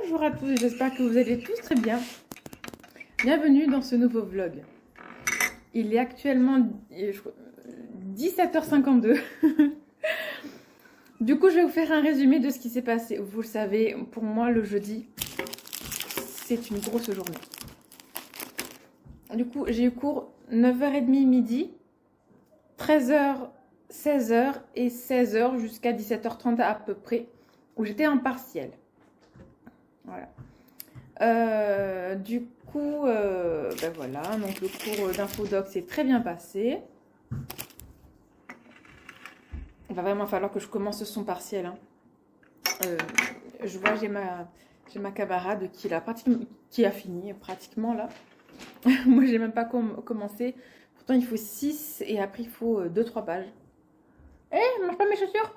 Bonjour à tous, j'espère que vous allez tous très bien. Bienvenue dans ce nouveau vlog. Il est actuellement 17h52. Du coup, je vais vous faire un résumé de ce qui s'est passé. Vous le savez, pour moi, le jeudi, c'est une grosse journée. Du coup, j'ai eu cours 9h30 midi, 13h, 16h et 16h jusqu'à 17h30 à peu près, où j'étais en partiel. Voilà. Du coup, ben voilà, donc le cours d'infodoc s'est très bien passé. Il va vraiment falloir que je commence son partiel. Hein. Je vois, j'ai ma camarade qui a fini pratiquement là. Moi, j'ai même pas commencé. Pourtant, il faut 6 et après, il faut 2-3 pages. Eh, mange pas mes chaussures.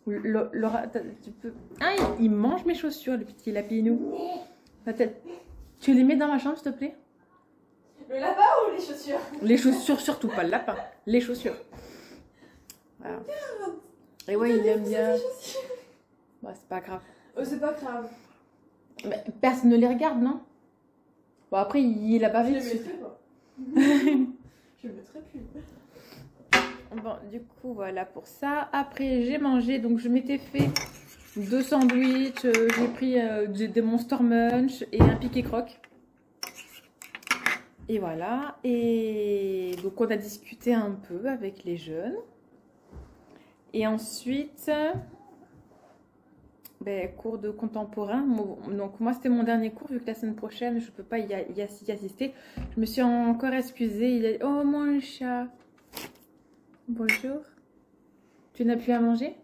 Laura, tu peux... Ah, il mange mes chaussures, le petit lapinou. Tu les mets dans ma chambre, s'il te plaît? Le lapin ou les chaussures? Les chaussures, surtout pas le lapin. Les chaussures. Voilà. Et ouais, il aime bien. Bah, c'est pas grave. C'est pas grave. Mais personne ne les regarde, non? Bon, après, il a pas vu. Je les mettrai pas. Je le mettrai plus. Bon, du coup, voilà pour ça. Après, j'ai mangé. Donc, je m'étais fait 2 sandwichs. J'ai pris des Monster Munch et un piqué croque. Et voilà. Et donc, on a discuté un peu avec les jeunes. Et ensuite, ben, cours de contemporain. Donc, moi, c'était mon dernier cours. Vu que la semaine prochaine, je ne peux pas y assister. Je me suis encore excusée. Il a dit, oh, mon chat. Bonjour. Tu n'as plus à manger?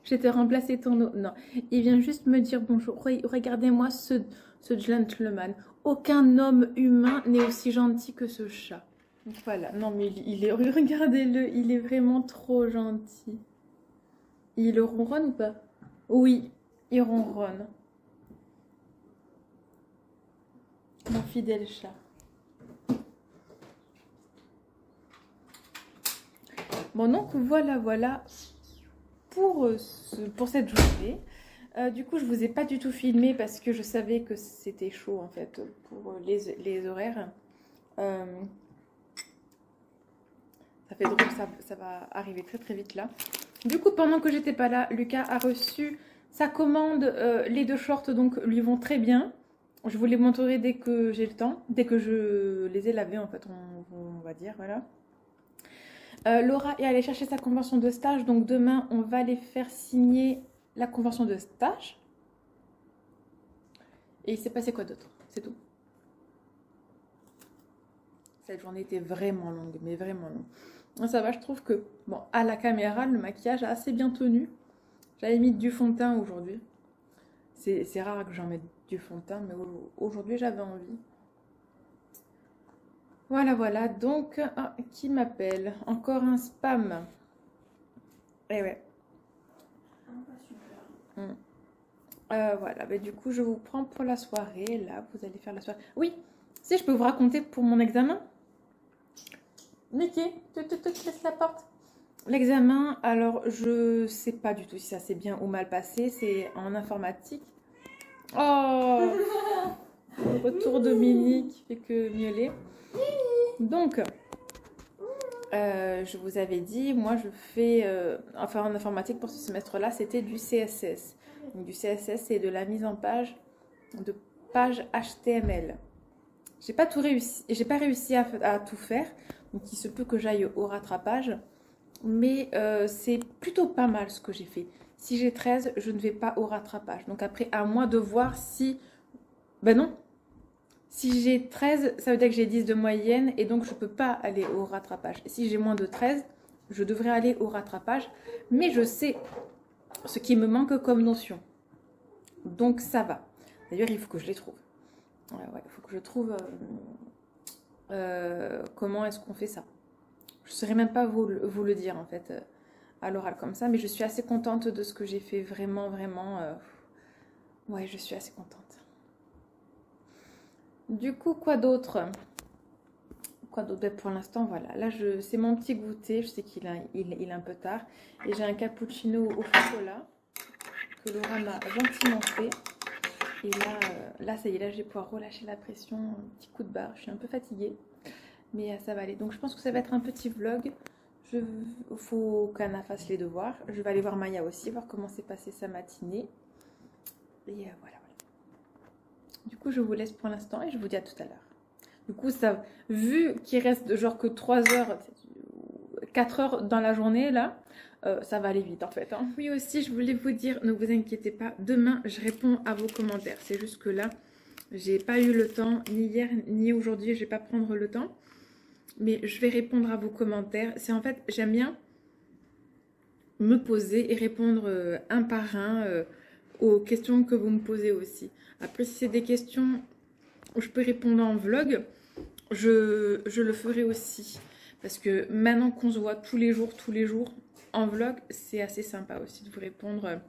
Je t'ai remplacé ton eau. Non, il vient juste me dire bonjour. Regardez-moi ce gentleman. Aucun homme humain n'est aussi gentil que ce chat. Voilà. Non, mais regardez-le. Il est vraiment trop gentil. Il ronronne ou pas? Oui, il ronronne. Mon fidèle chat. Bon, donc voilà pour cette journée. Du coup, je vous ai pas du tout filmé parce que je savais que c'était chaud en fait pour les horaires. Ça fait drôle, ça va arriver très très vite là. Du coup, pendant que j'étais pas là, Lucas a reçu sa commande. Les 2 shorts donc lui vont très bien. Je vous les montrerai dès que j'ai le temps, dès que je les ai lavés en fait, on va dire, voilà. Laura est allée chercher sa convention de stage, donc demain on va les faire signer la convention de stage. Et il s'est passé quoi d'autre? C'est tout. Cette journée était vraiment longue, mais vraiment longue. Ça va, je trouve que, bon, à la caméra, le maquillage a assez bien tenu. J'avais mis du fond de teint aujourd'hui. C'est rare que j'en mette du fond de teint, mais aujourd'hui j'avais envie. Voilà, donc, qui m'appelle? Encore un spam. Eh ouais. Voilà, bah, du coup, je vous prends pour la soirée. Là, vous allez faire la soirée. Oui, si je peux vous raconter pour mon examen. Mickey, tu laisses la porte. L'examen, alors, je sais pas du tout si ça s'est bien ou mal passé. C'est en informatique. Oh, le retour Dominique fait que miauler. Donc, je vous avais dit, moi je fais, enfin en informatique pour ce semestre-là, c'était du CSS. Donc, du CSS, c'est de la mise en page de pages HTML. J'ai pas réussi à tout faire, donc il se peut que j'aille au rattrapage, mais c'est plutôt pas mal ce que j'ai fait. Si j'ai 13, je ne vais pas au rattrapage. Donc après, à moi de voir si... Ben non. Si j'ai 13, ça veut dire que j'ai 10 de moyenne et donc je ne peux pas aller au rattrapage. Si j'ai moins de 13, je devrais aller au rattrapage. Mais je sais ce qui me manque comme notion. Donc ça va. D'ailleurs, il faut que je les trouve. Ouais, il faut que je trouve comment est-ce qu'on fait ça. Je ne saurais même pas vous le dire en fait à l'oral comme ça. Mais je suis assez contente de ce que j'ai fait. Vraiment. Ouais, je suis assez contente. Du coup, quoi d'autre? Pour l'instant, voilà. Là, c'est mon petit goûter. Je sais qu'il est un peu tard. Et j'ai un cappuccino au chocolat que Laura m'a gentiment fait. Et là, ça y est, là, je vais pouvoir relâcher la pression, un petit coup de barre. Je suis un peu fatiguée, mais ça va aller. Donc, je pense que ça va être un petit vlog. Il faut qu'Anna fasse les devoirs. Je vais aller voir Maya aussi, voir comment s'est passée sa matinée. Et voilà. Du coup, je vous laisse pour l'instant et je vous dis à tout à l'heure. Du coup, ça, vu qu'il reste genre que 3 heures, 4 heures dans la journée, là, ça va aller vite en fait. Hein. Oui aussi, je voulais vous dire, ne vous inquiétez pas, demain, je réponds à vos commentaires. C'est juste que là, j'ai pas eu le temps, ni hier, ni aujourd'hui, je vais pas prendre le temps. Mais je vais répondre à vos commentaires. C'est en fait, j'aime bien me poser et répondre un par un aux questions que vous me posez aussi. Après, si c'est des questions où je peux répondre en vlog, je le ferai aussi. Parce que maintenant qu'on se voit tous les jours, en vlog, c'est assez sympa aussi de vous répondre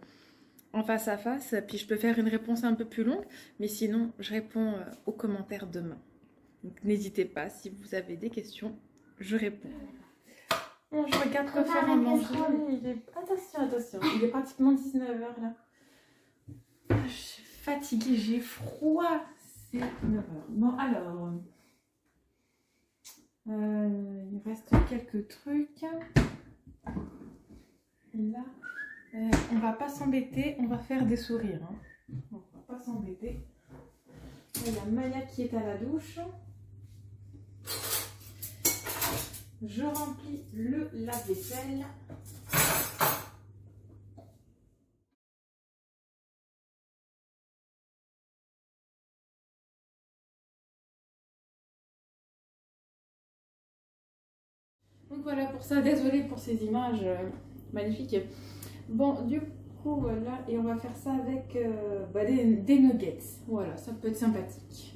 en face à face. Puis je peux faire une réponse un peu plus longue. Mais sinon, je réponds aux commentaires demain. Donc n'hésitez pas, si vous avez des questions, je réponds. Bon, je regarde quoi faire à manger. Attention, il est pratiquement 19 h là. Je suis fatiguée, j'ai froid. C'est 9 h. Bon, alors, il reste quelques trucs. Et là, on va pas s'embêter, on va faire des sourires. Hein. On va pas s'embêter. Il y a Maya qui est à la douche. Je remplis le lave-vaisselle. Donc voilà pour ça, désolée pour ces images magnifiques. Bon, du coup, voilà, et on va faire ça avec des nuggets. Voilà, ça peut être sympathique.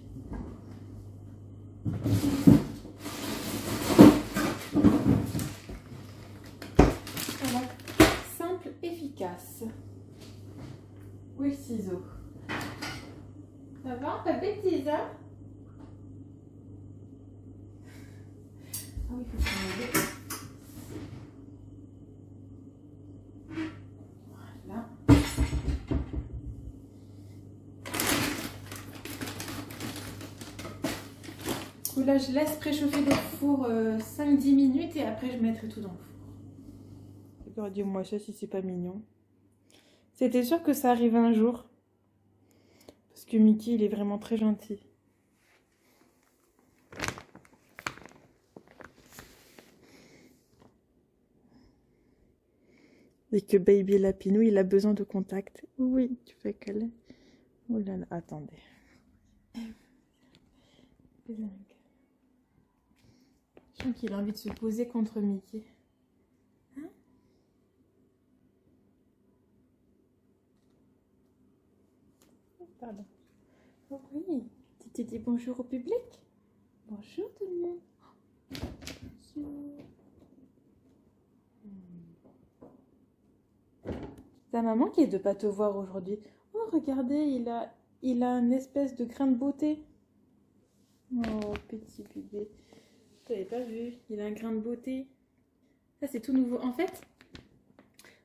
Voilà, simple, efficace. Où est le ciseau? Ça va, ta bêtise, hein? Ah oui, il faut s'en aller. Voilà. Du coup, là, je laisse préchauffer le four 5-10 minutes et après, je mettrai tout dans le four. D'accord, dis-moi ça si c'est pas mignon. C'était sûr que ça arrive un jour. Parce que Mickey, il est vraiment très gentil. Et que Baby Lapinou, il a besoin de contact. Oui, tu fais câlin. Oh là là, attendez. Je sens qu'il a envie de se poser contre Mickey. Hein? Pardon. Oh oui, tu dis bonjour au public? Bonjour tout le monde. Bonjour. Ta maman qui est de pas te voir aujourd'hui. Oh, regardez, il a une espèce de grain de beauté. Oh, petit bébé. Tu n'avais pas vu, il a un grain de beauté. Ça, c'est tout nouveau. En fait,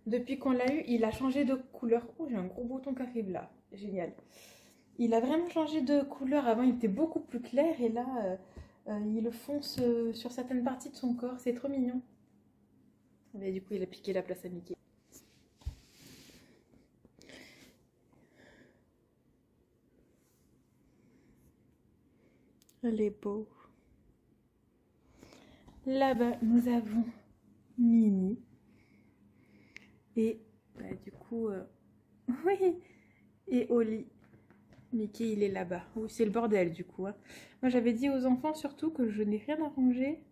depuis qu'on l'a eu, il a changé de couleur. Oh, j'ai un gros bouton café blanc. Génial. Il a vraiment changé de couleur. Avant, il était beaucoup plus clair. Et là, il fonce sur certaines parties de son corps. C'est trop mignon. Mais du coup, il a piqué la place à Mickey. Elle est beau. Là-bas, nous avons Mini. Et du coup, oui, et Oli. Mickey, il est là-bas. Oui, c'est le bordel du coup. Hein. Moi, j'avais dit aux enfants surtout que je n'ai rien à ranger,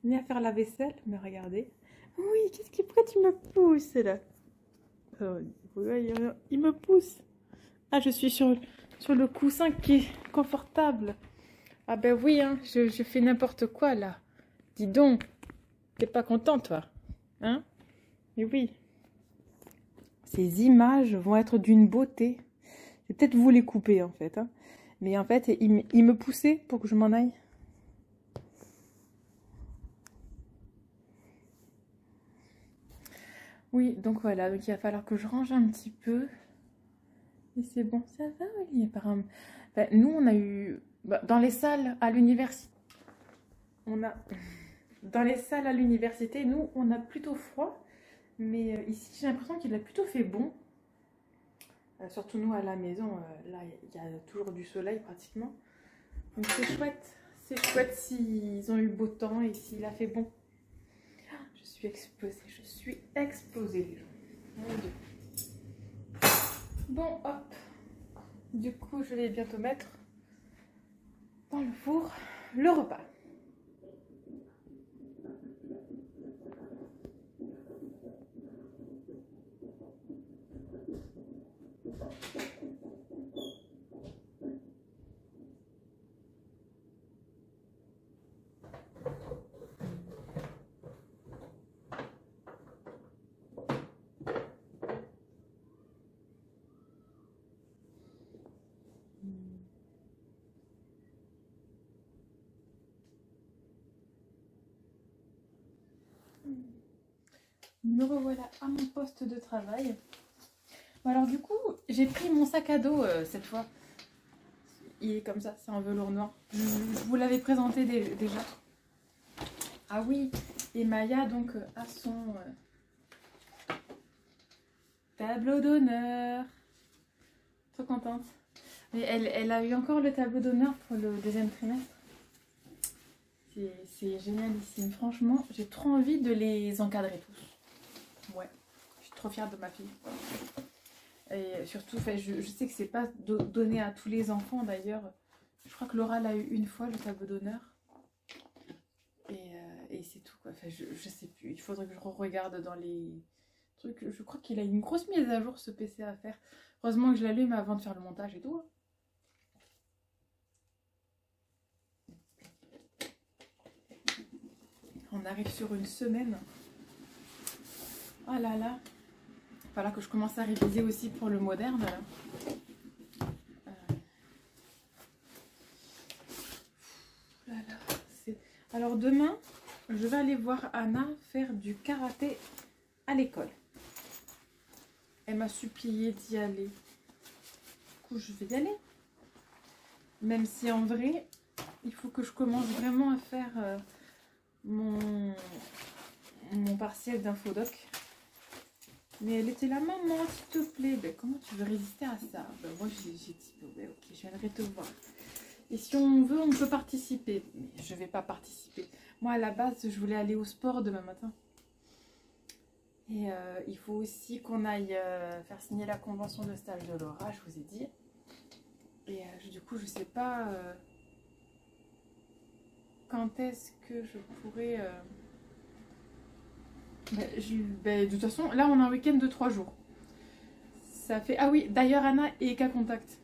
ni à faire la vaisselle. Mais regardez. Oui, qu'est-ce qui pourquoi tu me pousses là? Il me pousse. Ah, je suis sur le coussin qui est confortable. Ah ben oui, hein, je fais n'importe quoi là. Dis donc, t'es pas content toi? Hein? Mais oui. Ces images vont être d'une beauté. Je vais peut-être vous les couper en fait. Hein. Mais en fait, il me poussait pour que je m'en aille. Oui, donc voilà, donc il va falloir que je range un petit peu. Et c'est bon, ça va, Oli, apparemment. Enfin, nous, on a eu... dans les salles à l'université, on a... Dans les salles à l'université, nous, on a plutôt froid. Mais ici, j'ai l'impression qu'il a plutôt fait bon. Surtout nous, à la maison, là, il y a toujours du soleil pratiquement. Donc c'est chouette. C'est chouette s'ils ont eu beau temps et s'il a fait bon. Je suis explosée. Je suis explosée, les gens. Mon Dieu. Bon, hop. Du coup, je vais bientôt mettre dans le four le repas. Me revoilà à mon poste de travail. Bon, alors du coup, j'ai pris mon sac à dos cette fois. Il est comme ça, c'est en velours noir. Je vous l'avais présenté déjà. Ah oui, et Maya donc a son tableau d'honneur. Trop contente. Et elle a eu encore le tableau d'honneur pour le deuxième trimestre. C'est génialissime. Franchement, j'ai trop envie de les encadrer tous. Ouais, je suis trop fière de ma fille. Et surtout, je sais que c'est pas donné à tous les enfants d'ailleurs. Je crois que Laura l'a eu une fois, le tableau d'honneur. Et c'est tout, quoi. Enfin, je sais plus. Il faudrait que je regarde dans les trucs. Je crois qu'il a une grosse mise à jour, ce PC à faire. Heureusement que je l'allume avant de faire le montage et tout. On arrive sur une semaine. Oh là là. Il va falloir que je commence à réviser aussi pour le moderne. Là. Alors demain, je vais aller voir Anna faire du karaté à l'école. Elle m'a supplié d'y aller. Du coup, je vais y aller. Même si en vrai, il faut que je commence vraiment à faire mon partiel d'infodoc. Mais elle était là, maman, s'il te plaît. Ben, comment tu veux résister à ça? Ben, moi, j'ai dit, ben, ok, je viendrai te voir. Et si on veut, on peut participer. Mais je ne vais pas participer. Moi, à la base, je voulais aller au sport demain matin. Et il faut aussi qu'on aille faire signer la convention de stage de Laura, je vous ai dit. Et du coup, je ne sais pas quand est-ce que je pourrais... de toute façon, là, on a un week-end de 3 jours. Ça fait... Ah oui, d'ailleurs, Anna est cas contact.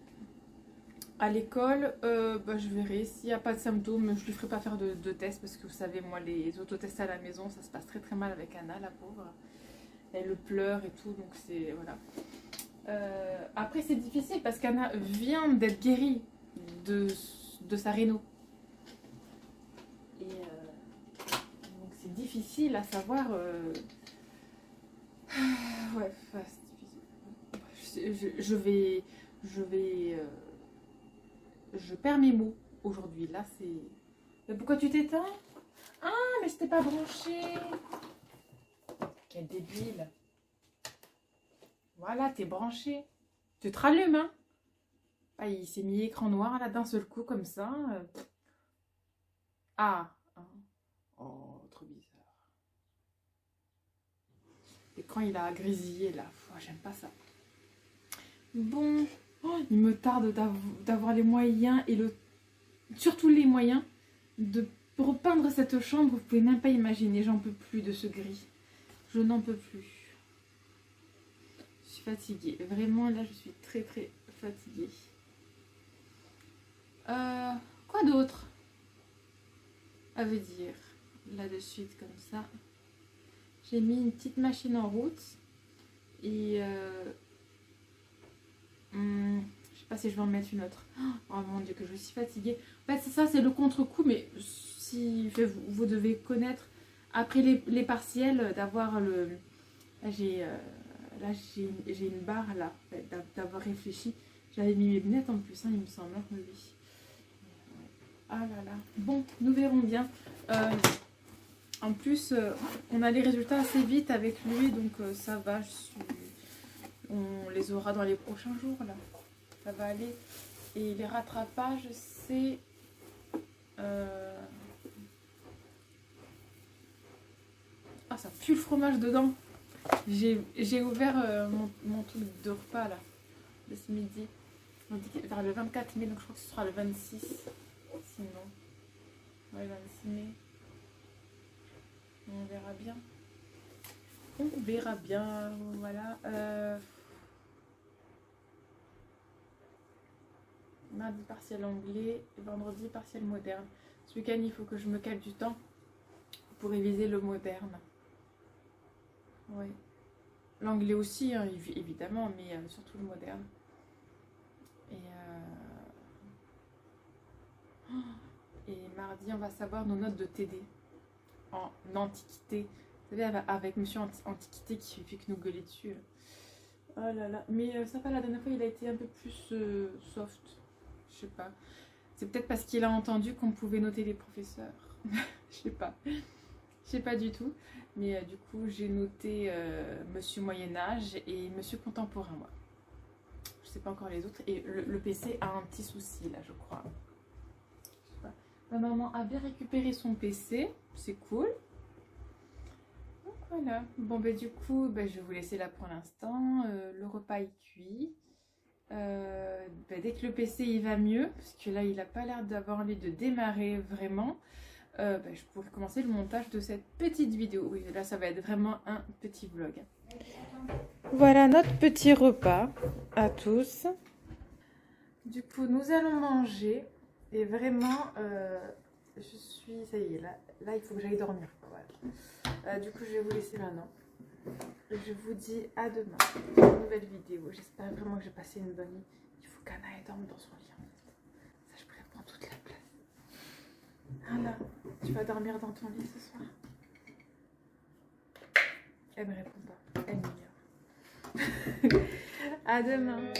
À l'école, je verrai. S'il n'y a pas de symptômes, je ne lui ferai pas faire de tests. Parce que vous savez, moi, les autotests à la maison, ça se passe très très mal avec Anna, la pauvre. Elle pleure et tout, donc c'est... Voilà. Après, c'est difficile parce qu'Anna vient d'être guérie de sa réno. Et donc c'est difficile à savoir... Ouais, c'est difficile. Je perds mes mots aujourd'hui. Là, c'est... Mais pourquoi tu t'éteins? Ah, mais je t'ai pas branché. Quel débile. Voilà, t'es branché. Tu te rallumes, hein? Ah, il s'est mis écran noir là d'un seul coup comme ça. Ah. Oh, trop bizarre. L'écran il a grésillé là. Oh, j'aime pas ça. Bon. Oh, il me tarde d'avoir les moyens et surtout les moyens de repeindre cette chambre. Vous pouvez même pas imaginer. J'en peux plus de ce gris. Je n'en peux plus. Je suis fatiguée. Vraiment, là, je suis très, très fatiguée. Quoi d'autre à vous dire? Là, de suite, comme ça. J'ai mis une petite machine en route. Et... je sais pas si je vais en mettre une autre. Oh mon Dieu, que je suis fatiguée. En fait, c'est ça, c'est le contre-coup. Mais si vous devez connaître, après les partiels, d'avoir J'ai une barre là, d'avoir réfléchi. J'avais mis mes lunettes en plus, hein, il me semble. Oui. Ah là là. Bon, nous verrons bien. En plus, on a les résultats assez vite avec lui, donc ça va. On les aura dans les prochains jours là. Ça va aller. Et les rattrapages, c'est... Ah, ça pue le fromage dedans. J'ai ouvert mon truc de repas là, de ce midi. On dit vers le 24 mai, donc je crois que ce sera le 26. Sinon, ouais, le 26 mai. On verra bien. On verra bien, voilà. Mardi partiel anglais, vendredi partiel moderne. Ce week-end, il faut que je me cale du temps pour réviser le moderne. Oui. L'anglais aussi, hein, évidemment, mais surtout le moderne. Et mardi, on va savoir nos notes de TD en antiquité. Vous savez, avec Monsieur Antiquité qui fait que nous gueuler dessus. Oh là là. Mais ça va, la dernière fois, il a été un peu plus soft. Je sais pas. C'est peut-être parce qu'il a entendu qu'on pouvait noter les professeurs. Je sais pas. Je sais pas du tout. Mais du coup, j'ai noté Monsieur Moyen-Âge et Monsieur Contemporain, moi. Je sais pas encore les autres. Et le PC a un petit souci, là, je crois. Je sais pas. Ma maman avait récupéré son PC. C'est cool. Donc, voilà. Bon, ben du coup, je vais vous laisser là pour l'instant. Le repas est cuit. Dès que le PC il va mieux, parce que là il n'a pas l'air d'avoir envie de démarrer vraiment, je pourrais commencer le montage de cette petite vidéo. Oui, là ça va être vraiment un petit vlog. Voilà notre petit repas à tous. Du coup nous allons manger et vraiment je suis, ça y est, là il faut que j'aille dormir. Voilà. Du coup je vais vous laisser maintenant. Je vous dis à demain pour une nouvelle vidéo. J'espère vraiment que j'ai passé une bonne nuit. Il faut qu'Anna dorme dans son lit en fait. Ça, je pourrais prendre toute la place. Anna, tu vas dormir dans ton lit ce soir? Elle me répond pas. Elle m'ignore. À demain.